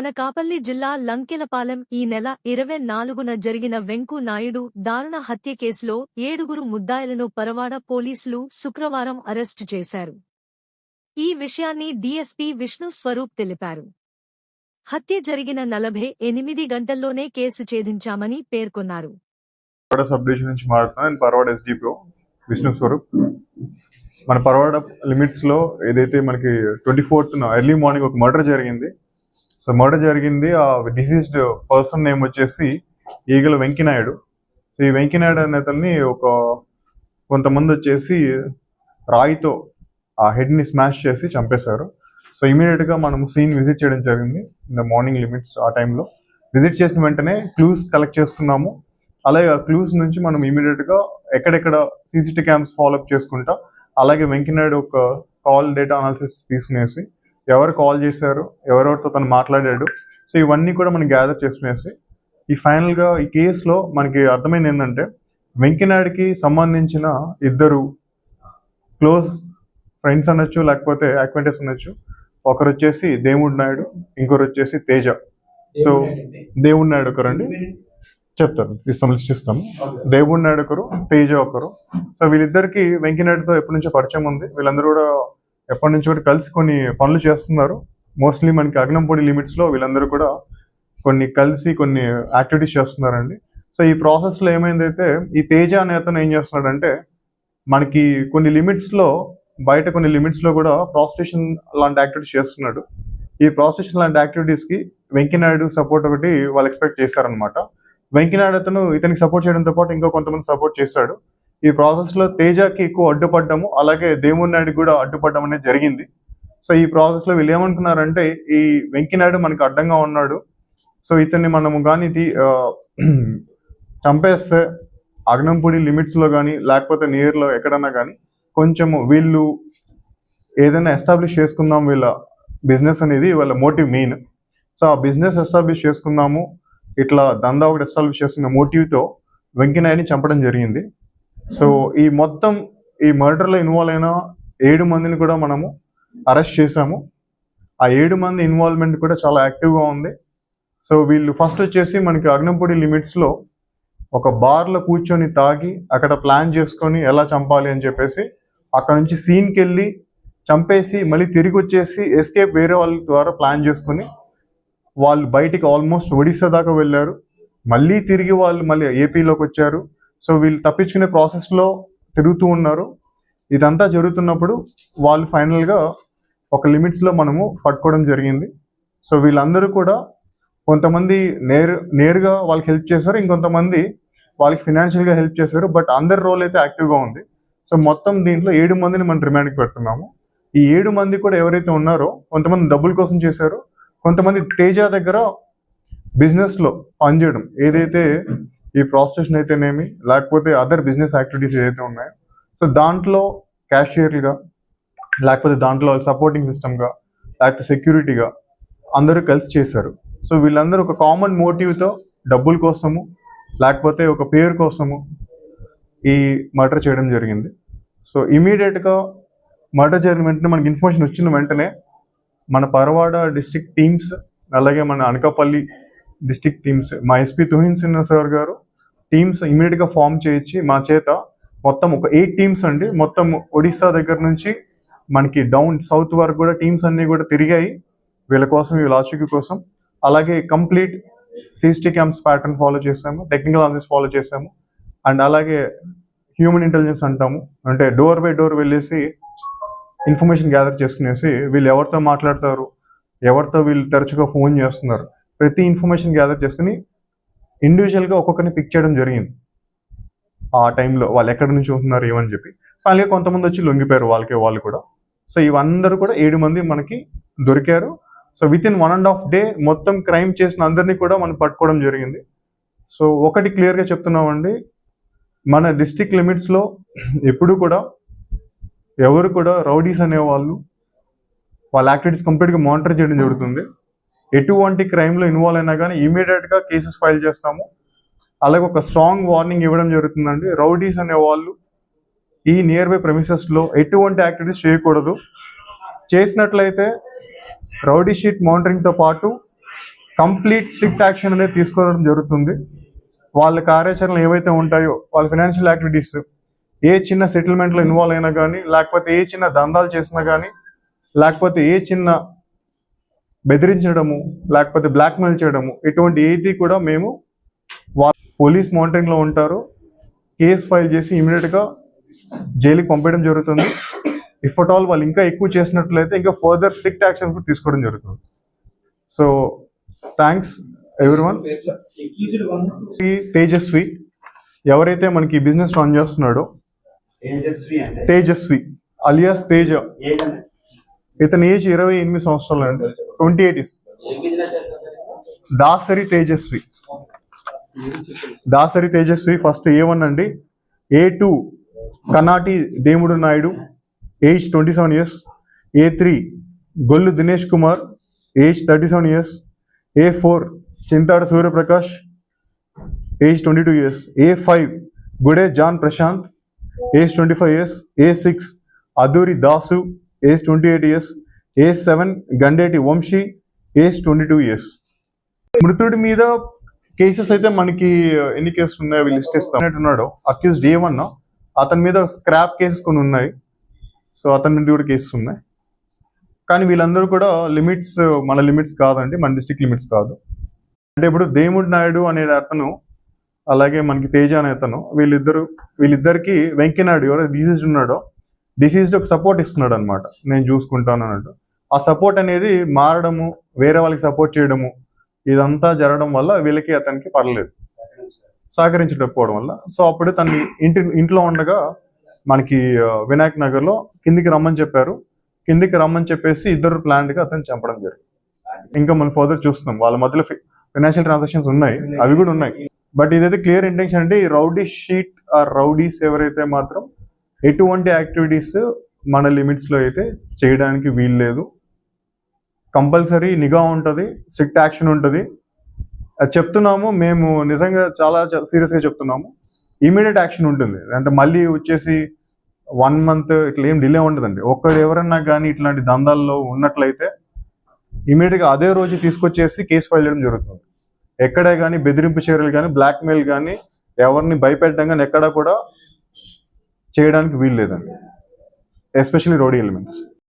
అనకాపల్లి జిల్లా లంకెలపాలెం ఈ నెల 24న జరిగిన వెంకు నాయుడు దారుణ హత్య కేసులో 7 ముద్దాయిలను పరవాడ పోలీసులు శుక్రవారం అరెస్టు చేశారు. ఈ విషయాన్ని డీఎస్పీ విష్ణు స్వరూప్ తెలిపారు. హత్య జరిగిన 48 గంటల్లోనే కేసు ఛేదించామని పేర్కొన్నారు. సబ్ డివిజన్ నుంచి మాట్లాడుతున్నాను. పరవాడ ఎస్డిపిఓ విష్ణు స్వరూప్. మన పరవాడ లిమిట్స్ లో ఏదైతే మనకి 24th ఎర్లీ మార్నింగ్ ఒక మర్డర్ జరిగింది. సో మర్డర్ జరిగింది. ఆ డిసీజ్డ్ పర్సన్ నేమ్ వచ్చేసి ఈగల వెంకినాయుడు. సో ఈ వెంకినాయుడు అనే అతన్ని కొంతమంది వచ్చేసి రాయితో ఆ హెడ్ ని స్మాష్ చేసి చంపేశారు. సో ఇమీడియట్ గా మనం సీన్ విజిట్ చేయడం జరిగింది. ఇన్ ద మార్నింగ్ లిమిట్స్ ఆ టైంలో విజిట్ చేసిన వెంటనే క్లూస్ కలెక్ట్ చేసుకున్నాము. అలాగే ఆ క్లూస్ నుంచి మనం ఇమీడియట్ గా ఎక్కడెక్కడ సీసీటీవీ క్యామ్స్ ఫాలోఅప్ చేసుకుంటా, అలాగే వెంకినాయుడు ఒక కాల్ డేటా అనాలిసిస్ తీసుకునేసి ఎవరు కాల్ చేశారు, ఎవరెవరితో తను మాట్లాడాడు, సో ఇవన్నీ కూడా మనం గ్యాదర్ చేసుకునేసి ఈ ఫైనల్గా ఈ కేసులో మనకి అర్థమైంది ఏంటంటే వెంకినాయుడికి సంబంధించిన 2 క్లోజ్ ఫ్రెండ్స్ అనొచ్చు, లేకపోతే అక్వెంటెన్స్ అనొచ్చు. ఒకరు వచ్చేసి దేవుడి నాయుడు, ఇంకొకరు వచ్చేసి తేజ. సో దేవుడి నాయుడు ఒకరండి, చెప్తారు, లిస్ట్ ఇస్తాము. దేవుడి నాయుడు ఒకరు, తేజ ఒకరు. సో వీళ్ళిద్దరికి వెంకినాయుడుతో ఎప్పటి నుంచో పరిచయం ఉంది. వీళ్ళందరూ కూడా ఎప్పటి నుంచి కూడా కలిసి కొన్ని పనులు చేస్తున్నారు. మోస్ట్లీ మనకి అగ్నంపూడి లిమిట్స్ లో వీళ్ళందరూ కూడా కలిసి కొన్ని యాక్టివిటీస్ చేస్తున్నారండి. సో ఈ ప్రాసెస్ లో ఏమైందైతే ఈ తేజ అనే అతను ఏం చేస్తున్నాడంటే మనకి కొన్ని లిమిట్స్ లో బయట కొన్ని లిమిట్స్ లో కూడా ప్రాస్టిట్యూషన్ లాంటి యాక్టివిటీస్ చేస్తున్నాడు. ఈ ప్రాస్టిట్యూషన్ లాంటి యాక్టివిటీస్ కి వెంకినాయుడు సపోర్ట్ ఒకటి వాళ్ళు ఎక్స్పెక్ట్ చేశారనమాట. వెంకినాయుడు అతను ఇతనికి సపోర్ట్ చేయడంతో పాటు ఇంకో కొంతమంది సపోర్ట్ చేశాడు. ఈ ప్రాసెస్ లో తేజకి ఎక్కువ అడ్డుపడ్డము, అలాగే దేవుడి నాయుడు కూడా అడ్డుపడ్డం అనేది జరిగింది. సో ఈ ప్రాసెస్ లో వీళ్ళు ఏమనుకున్నారంటే ఈ వెంకినాయుడు మనకి అడ్డంగా ఉన్నాడు, సో ఇతన్ని మనము కానీ చంపేస్తే అగ్నంపూడి లిమిట్స్ లో కానీ లేకపోతే నియర్ లో ఎక్కడన్నా కానీ కొంచెము వీళ్ళు ఏదైనా ఎస్టాబ్లిష్ చేసుకుందాం, వీళ్ళ బిజినెస్ అనేది వాళ్ళ మోటివ్ మెయిన్. సో ఆ బిజినెస్ ఎస్టాబ్లిష్ చేసుకుందాము, ఇట్లా దందా ఒకటి ఎస్టాబ్లిష్ చేసుకున్న మోటివ్తో వెంకినాయుడిని చంపడం జరిగింది. సో ఈ మొత్తం ఈ మర్డర్లో ఇన్వాల్వ్ అయిన 7 మందిని కూడా మనము అరెస్ట్ చేశాము. ఆ 7 మంది ఇన్వాల్వ్మెంట్ కూడా చాలా యాక్టివ్గా ఉంది. సో వీళ్ళు ఫస్ట్ వచ్చేసి మనకి అగ్నంపూడి లిమిట్స్లో ఒక బార్లో కూర్చొని తాగి అక్కడ ప్లాన్ చేసుకొని ఎలా చంపాలి అని చెప్పేసి అక్కడ నుంచి సీన్కి వెళ్ళి చంపేసి మళ్ళీ తిరిగి వచ్చేసి ఎస్కేప్ వేరే వాళ్ళ ద్వారా ప్లాన్ చేసుకుని వాళ్ళు బయటికి ఆల్మోస్ట్ ఒడిశా దాకా వెళ్ళారు. మళ్ళీ తిరిగి వాళ్ళు మళ్ళీ ఏపీలోకి వచ్చారు. సో వీళ్ళు తప్పించుకునే ప్రాసెస్లో తిరుగుతూ ఉన్నారు. ఇదంతా జరుగుతున్నప్పుడు వాళ్ళు ఫైనల్గా ఒక లిమిట్స్లో మనము పట్టుకోవడం జరిగింది. సో వీళ్ళందరూ కూడా కొంతమంది నేరుగా వాళ్ళకి హెల్ప్ చేశారు, ఇంకొంతమంది వాళ్ళకి ఫినాన్షియల్గా హెల్ప్ చేశారు. బట్ అందరి రోల్ అయితే యాక్టివ్గా ఉంది. సో మొత్తం దీంట్లో 7 మందిని మనం రిమాండ్కి పెడుతున్నాము. ఈ 7 మంది కూడా ఎవరైతే ఉన్నారో కొంతమంది డబ్బుల కోసం చేశారు, కొంతమంది తేజ దగ్గర బిజినెస్లో పనిచేయడం, ఏదైతే ఈ ప్రాస్టిట్యూషన్ అయితేనేమి లేకపోతే అదర్ బిజినెస్ యాక్టివిటీస్ ఏదైతే ఉన్నాయో సో దాంట్లో క్యాషియర్లుగా లేకపోతే దాంట్లో సపోర్టింగ్ సిస్టమ్గా లేకపోతే సెక్యూరిటీగా అందరూ కలిసి చేశారు. సో వీళ్ళందరూ ఒక కామన్ మోటివ్తో డబ్బుల కోసము లేకపోతే ఒక పేరు కోసము ఈ మర్డర్ చేయడం జరిగింది. సో ఇమీడియట్గా మర్డర్ జరిగిన వెంటనే మనకి ఇన్ఫర్మేషన్ వచ్చిన వెంటనే మన పరవాడ డిస్ట్రిక్ట్ టీమ్స్ అలాగే మన అనకాపల్లి డిస్ట్రిక్ట్ టీమ్స్, మా ఎస్పీ తుహిన్ సిన్హా సార్ గారు టీమ్స్ ఇమీడియట్గా ఫామ్ చేయించి మా చేత మొత్తం ఒక 8 టీమ్స్ అండి, మొత్తం ఒడిశా దగ్గర నుంచి మనకి డౌన్ సౌత్ వరకు కూడా టీమ్స్ అన్నీ కూడా తిరిగాయి వీళ్ళ కోసం, వీళ్ళ ఆచూకీ కోసం. అలాగే complete CCTV cams pattern follow చేసాము, టెక్నికల్ అనాలిసిస్ ఫాలో చేసాము. అండ్ అలాగే హ్యూమన్ ఇంటెలిజెన్స్ అంటాము, అంటే డోర్ బై డోర్ వెళ్ళేసి ఇన్ఫర్మేషన్ గ్యాదర్ చేసుకునేసి వీళ్ళు ఎవరితో మాట్లాడతారు, ఎవరితో వీళ్ళు తరచుగా ఫోన్ చేస్తున్నారు, ప్రతి ఇన్ఫర్మేషన్ గ్యాదర్ చేసుకుని ఇండివిజువల్గా ఒక్కొక్కరిని పిక్ చేయడం జరిగింది. ఆ టైంలో వాళ్ళు ఎక్కడి నుంచి ఉంటున్నారు ఏమని చెప్పి ఫైనల్గా కొంతమంది వచ్చి లొంగిపోయారు వాళ్ళు కూడా. సో ఇవందరూ కూడా 7 మంది మనకి దొరికారు. సో వితిన్ 1.5 day మొత్తం క్రైమ్ చేసిన అందరినీ కూడా మనం పట్టుకోవడం జరిగింది. సో ఒకటి క్లియర్గా చెప్తున్నామండి, మన డిస్ట్రిక్ట్ లిమిట్స్లో ఎప్పుడు కూడా ఎవరు కూడా రౌడీస్ అనేవాళ్ళు వాళ్ళ యాక్టివిటీస్ కంప్లీట్గా మానిటర్ చేయడం జరుగుతుంది. ఎటువంటి క్రైమ్లో ఇన్వాల్వ్ అయినా కానీ ఇమీడియట్గా కేసెస్ ఫైల్ చేస్తాము. అలాగే ఒక స్ట్రాంగ్ వార్నింగ్ ఇవ్వడం జరుగుతుందండి, రౌడీస్ అనేవాళ్ళు ఈ నియర్ బై ప్రెమిసెస్లో ఎటువంటి యాక్టివిటీస్ చేయకూడదు. చేసినట్లయితే రౌడీ షీట్ మానిటరింగ్తో పాటు కంప్లీట్ స్ట్రిక్ట్ యాక్షన్ అనేది తీసుకోవడం జరుగుతుంది. వాళ్ళ కార్యాచరణలు ఏవైతే ఉంటాయో, వాళ్ళ ఫైనాన్షియల్ యాక్టివిటీస్, ఏ చిన్న సెటిల్మెంట్లో ఇన్వాల్వ్ అయినా కానీ, లేకపోతే ఏ చిన్న దందాలు చేసినా కానీ, లేకపోతే ఏ చిన్న బెదిరించడము, లేకపోతే బ్లాక్మెయిల్ చేయడము, ఇటువంటి ఏది కూడా మేము పోలీస్ మానిటరింగ్లో ఉంటారు. కేసు ఫైల్ చేసి ఇమీడియట్గా జైలుకి పంపించడం జరుగుతుంది. ఇఫ్ అట్ ఆల్ వాళ్ళు ఇంకా ఎక్కువ చేసినట్లయితే ఇంకా ఫర్దర్ స్ట్రిక్ట్ యాక్షన్ కూడా తీసుకోవడం జరుగుతుంది. So thanks everyone. తేజస్వి ఎవరైతే మనకి బిజినెస్ రన్ చేస్తున్నాడో, తేజస్వి అలియాస్ తేజ, ఇతని ఏజ్ 28 సంవత్సరాలు అండి, 28 years. Dasari Tejaswi first A1 అండి. A2 Kanati Demudu Naidu, age 27 years. A3 Gollu Dinesh Kumar, age 37 years. A4 Chintada Suryaprakash, age 22 years. A5 Gude John Prashant, age 25 years. A6 Aduri Dasu, age 28 years. A7 Gandeti Vamsi, age 22 years. మృతుడి మీద కేసెస్ అయితే మనకి ఎన్ని కేసులు ఉన్నాయో అవి లిస్ట్ ఇస్తున్నాడు. అక్యూజ్డ్ A1 అతని మీద స్క్రాప్ కేసెస్ కొన్ని ఉన్నాయి. సో అతని మీద కూడా కేసెస్ ఉన్నాయి. కానీ వీళ్ళందరూ కూడా లిమిట్స్ మన లిమిట్స్ కాదండి, మన డిస్ట్రిక్ట్ లిమిట్స్ కాదు. అంటే ఇప్పుడు దేముడు నాయుడు అనే అతను, అలాగే మనకి తేజ అనే అతను, వీళ్ళిద్దరికి వెంకయ్యనాయుడు ఎవరైతే డిసీజ్డ్ ఉన్నాడో, డిసీజ్డ్ ఒక సపోర్ట్ ఇస్తున్నాడు అనమాట. నేను చూసుకుంటాను అన్నట్టు. ఆ సపోర్ట్ అనేది మారడము, వేరే వాళ్ళకి సపోర్ట్ చేయడము, ఇదంతా జరగడం వల్ల వీళ్ళకి అతనికి పడలేదు, సహకరించకపోవడం వల్ల. సో అప్పుడు తన ఇంట్లో ఉండగా మనకి వినాయక్ నగర్లో కిందికి రమ్మని చెప్పారు. కిందికి రమ్మని చెప్పేసి ఇద్దరు ప్లాన్డ్గా అతను చంపడం జరిగింది. ఇంకా మనం ఫర్దర్ చూస్తున్నాం, వాళ్ళ మధ్యలో ఫైనాన్షియల్ ట్రాన్సాక్షన్స్ ఉన్నాయి, అవి కూడా ఉన్నాయి. బట్ ఇదైతే క్లియర్ ఇంటెన్షన్ అంటే ఈ రౌడీ షీట్ ఆ రౌడీస్ ఎవరైతే మాత్రం ఎటువంటి యాక్టివిటీస్ మన లిమిట్స్లో అయితే చేయడానికి వీలు లేదు. కంపల్సరీ నిఘా ఉంటుంది, స్ట్రిక్ట్ యాక్షన్ ఉంటుంది. అది చెప్తున్నాము మేము, నిజంగా చాలా సీరియస్గా చెప్తున్నాము. ఇమీడియట్ యాక్షన్ ఉంటుంది. అంటే మళ్ళీ వచ్చేసి 1 month ఇట్లా ఏం డిలే ఉండదండి. ఒక్కడు ఎవరన్నా కానీ ఇట్లాంటి దందాల్లో ఉన్నట్లయితే ఇమీడియట్గా అదే రోజు తీసుకొచ్చేసి కేసు ఫైల్ చేయడం జరుగుతుంది. ఎక్కడే కానీ బెదిరింపు చర్యలు కానీ, బ్లాక్మెయిల్ కానీ, ఎవరిని భయపెట్టడం కానీ ఎక్కడా కూడా చేయడానికి వీలు లేదండి, ఎస్పెషల్లీ రౌడీ ఎలిమెంట్స్.